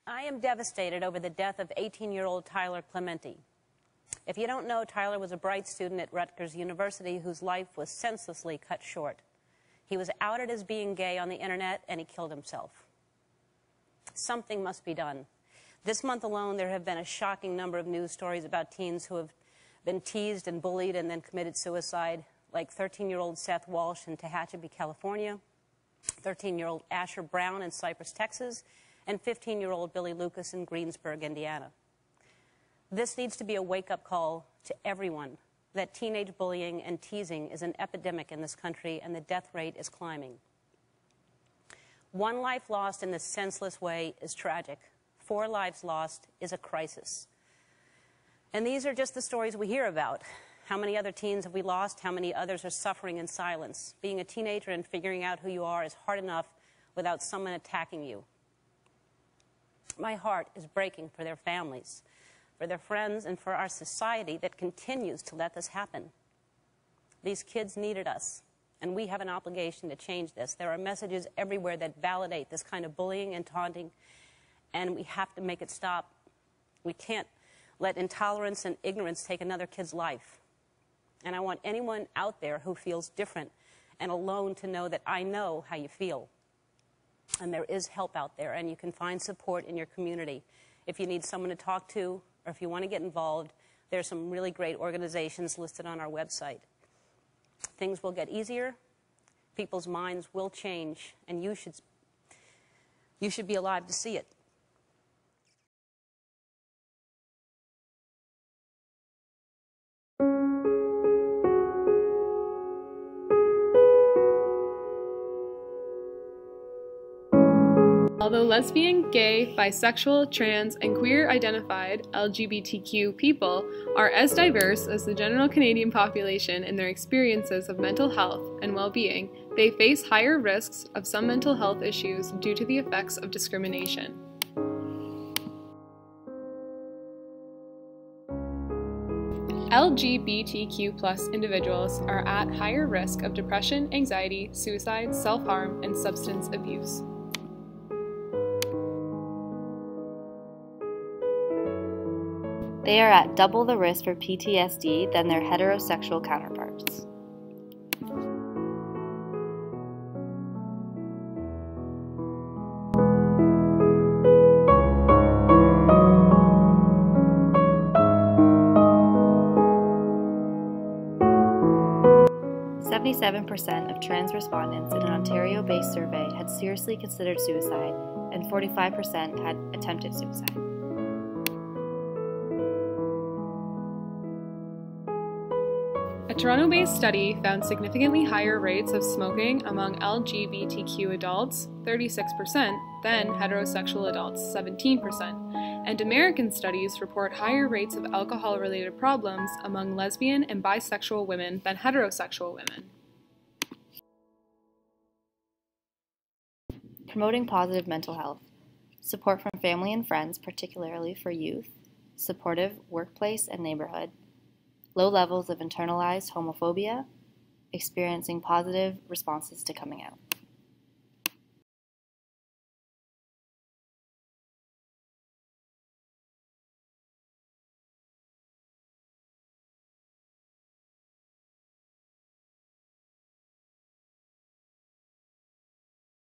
I am devastated over the death of 18-year-old Tyler Clementi. If you don't know, Tyler was a bright student at Rutgers University whose life was senselessly cut short. He was outed as being gay on the internet, and he killed himself. Something must be done. This month alone, there have been a shocking number of news stories about teens who have been teased and bullied and then committed suicide, like 13-year-old Seth Walsh in Tehachapi, California, 13-year-old Asher Brown in Cypress, Texas, and 15-year-old Billy Lucas in Greensburg, Indiana. This needs to be a wake-up call to everyone that teenage bullying and teasing is an epidemic in this country, and the death rate is climbing. One life lost in this senseless way is tragic. 4 lives lost is a crisis. And these are just the stories we hear about. How many other teens have we lost? How many others are suffering in silence? Being a teenager and figuring out who you are is hard enough without someone attacking you. My heart is breaking for their families, for their friends, and for our society that continues to let this happen. These kids needed us, and we have an obligation to change this. There are messages everywhere that validate this kind of bullying and taunting, and we have to make it stop. We can't let intolerance and ignorance take another kid's life. And I want anyone out there who feels different and alone to know that I know how you feel. And there is help out there, and you can find support in your community. If you need someone to talk to, or if you want to get involved, there are some really great organizations listed on our website. Things will get easier, people's minds will change, and you should be alive to see it. Although lesbian, gay, bisexual, trans, and queer-identified LGBTQ people are as diverse as the general Canadian population in their experiences of mental health and well-being, they face higher risks of some mental health issues due to the effects of discrimination. LGBTQ+ individuals are at higher risk of depression, anxiety, suicide, self-harm, and substance abuse. They are at double the risk for PTSD than their heterosexual counterparts. "77% of trans respondents in an Ontario-based survey had seriously considered suicide, and 45% had attempted suicide. A Toronto-based study found significantly higher rates of smoking among LGBTQ adults, 36%, than heterosexual adults, 17%, and American studies report higher rates of alcohol-related problems among lesbian and bisexual women than heterosexual women. Promoting positive mental health, support from family and friends, particularly for youth, supportive workplace and neighborhood, low levels of internalized homophobia, experiencing positive responses to coming out.